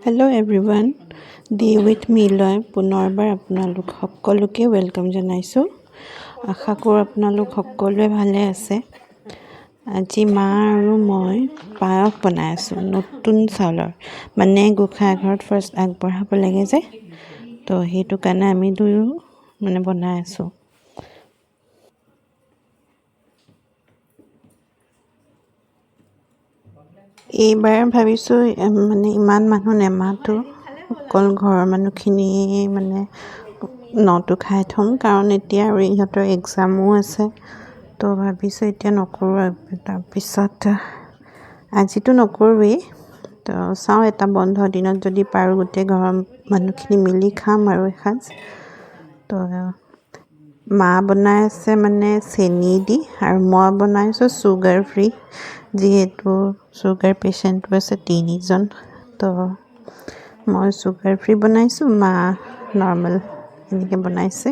Hello' everyone, day with মিলৈ পুনৰবাৰ আপোনালোক সকলোকে ৱেলকাম জনাইছোঁ। আশা কৰোঁ আপোনালোক সকলোৱে ভালে আছে। আজি মা আৰু মই পায়স বনাই আছোঁ নতুন চাউলৰ, মানে গোঁসাই ঘৰত ফাৰ্ষ্ট আগবঢ়াব লাগে যে, তো সেইটো কাৰণে আমি দুয়ো বনাই আছোঁ। এইবাৰ ভাবিছোঁ ইমান মানুহ নেমাতো, অকল ঘৰৰ মানুহখিনিয়ে নটো খাই থ'ম, কাৰণ এতিয়া আৰু ইহঁতৰ এক্সামো আছে। তো ভাবিছোঁ এতিয়া নকৰোঁ আৰু তাৰপিছত আজিতো নকৰোঁৱেই। তো চাওঁ, এটা বন্ধ দিনত যদি পাৰোঁ গোটেই ঘৰৰ মানুহখিনি মিলি খাম আৰু এসাঁজ। তো মা বনাই আছে চেনি দি, আৰু মই বনাইছোঁ চুগাৰ ফ্ৰী, যিহেতু চুগাৰ পেচেণ্টো আছে 3জন। তো মই চুগাৰ ফ্ৰী বনাইছোঁ, মা নৰ্মেল এনেকৈ বনাইছে।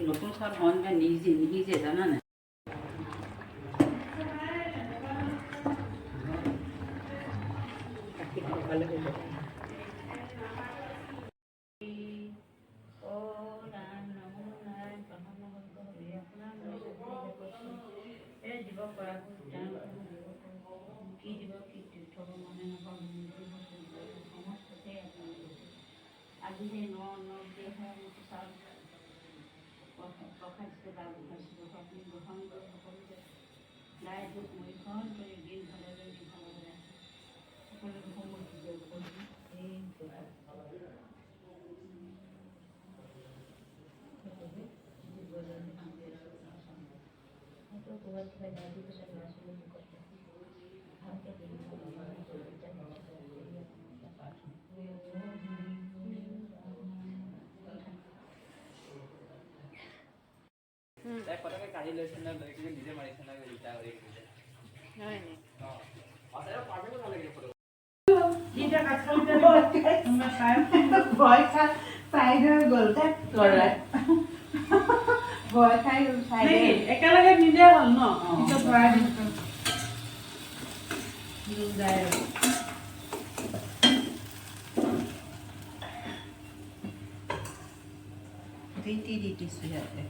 নতুন চাউল হয় নিসিজে জানা নাই? আজি সেই ন প্ৰসাদ আপুনি গ্ৰহণ কৰি সকলোকে দাই দুখ মৰিখন কৰি দিন ভালে সকলোকে সময় পটকে কাঢ়ি লৈছে না, লৈ কিনে নিজে মাৰিছে না, উল্টা কৰি দিছে। নাই নাই অ পাবে ভাল লাগে ফটো। এটা কাটছল আমরা ভয় খা সাইডৰ গলতে কৰে ভয় খাই সাইড একেলগে নিলে হল ন, এটা ভৰাই দিছো দুদাই দি দিছো ইয়াতে।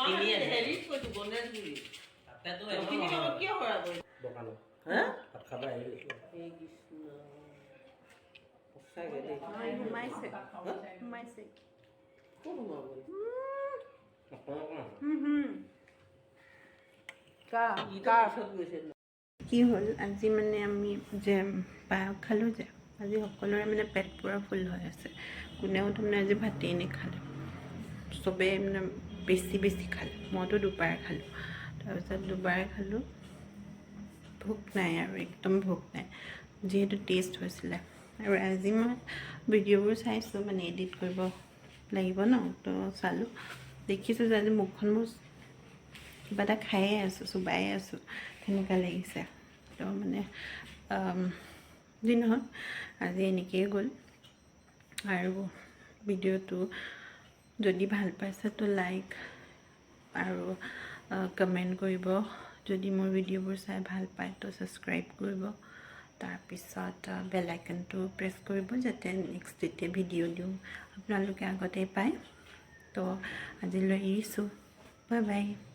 হেৰিত কৈছোঁ গণেশগুৰি তাতেতো এইখিনি লগত কিয় কৰা কৰি দোকানত হা ভাত খাব আহিছোঁ এই কৃষ্ণ সঁচাকৈ দেই সোমাইছে সোমাইছে কোন সোমাব কাৰ ওচৰত গৈছে কি হ'ল আজি মানে আমি যে পায়স খালোঁ যে আজি সকলোৰে মানে পেট পূৰা ফুল হৈ আছে কোনেও তাৰমানে আজি ভাতেই নেখালে চবেই মানে বেছি বেছি খালে মইতো দুবাৰ খালোঁ তাৰপিছত দুবাৰ খালোঁ ভোক নাই আৰু একদম ভোক নাই যিহেতু টেষ্ট হৈছিলে আৰু আজি মই ভিডিঅ'বোৰ চাইছোঁ মানে এডিট কৰিব লাগিব ন তো চালোঁ দেখিছোঁ যে আজি মুখখন মোৰ কিবা এটা খায়ে আছোঁ চুবায়ে আছোঁ তেনেকুৱা লাগিছে তো মানে যি নহওক আজি এনেকৈয়ে গ'ল আৰু ভিডিঅ'টো যদি ভাল পাইছে তো লাইক আৰু কমেণ্ট কৰিব যদি মোৰ ভিডিঅ'বোৰ চাই ভাল পায় তো ছাবস্ক্ৰাইব কৰিব তাৰপিছত বেল আইকনটো প্ৰেছ কৰিব যাতে নেক্সট যেতিয়া ভিডিঅ' দিওঁ আপোনালোকে আগতেই পায় তো আজিলৈ এৰিছোঁ বাই বাই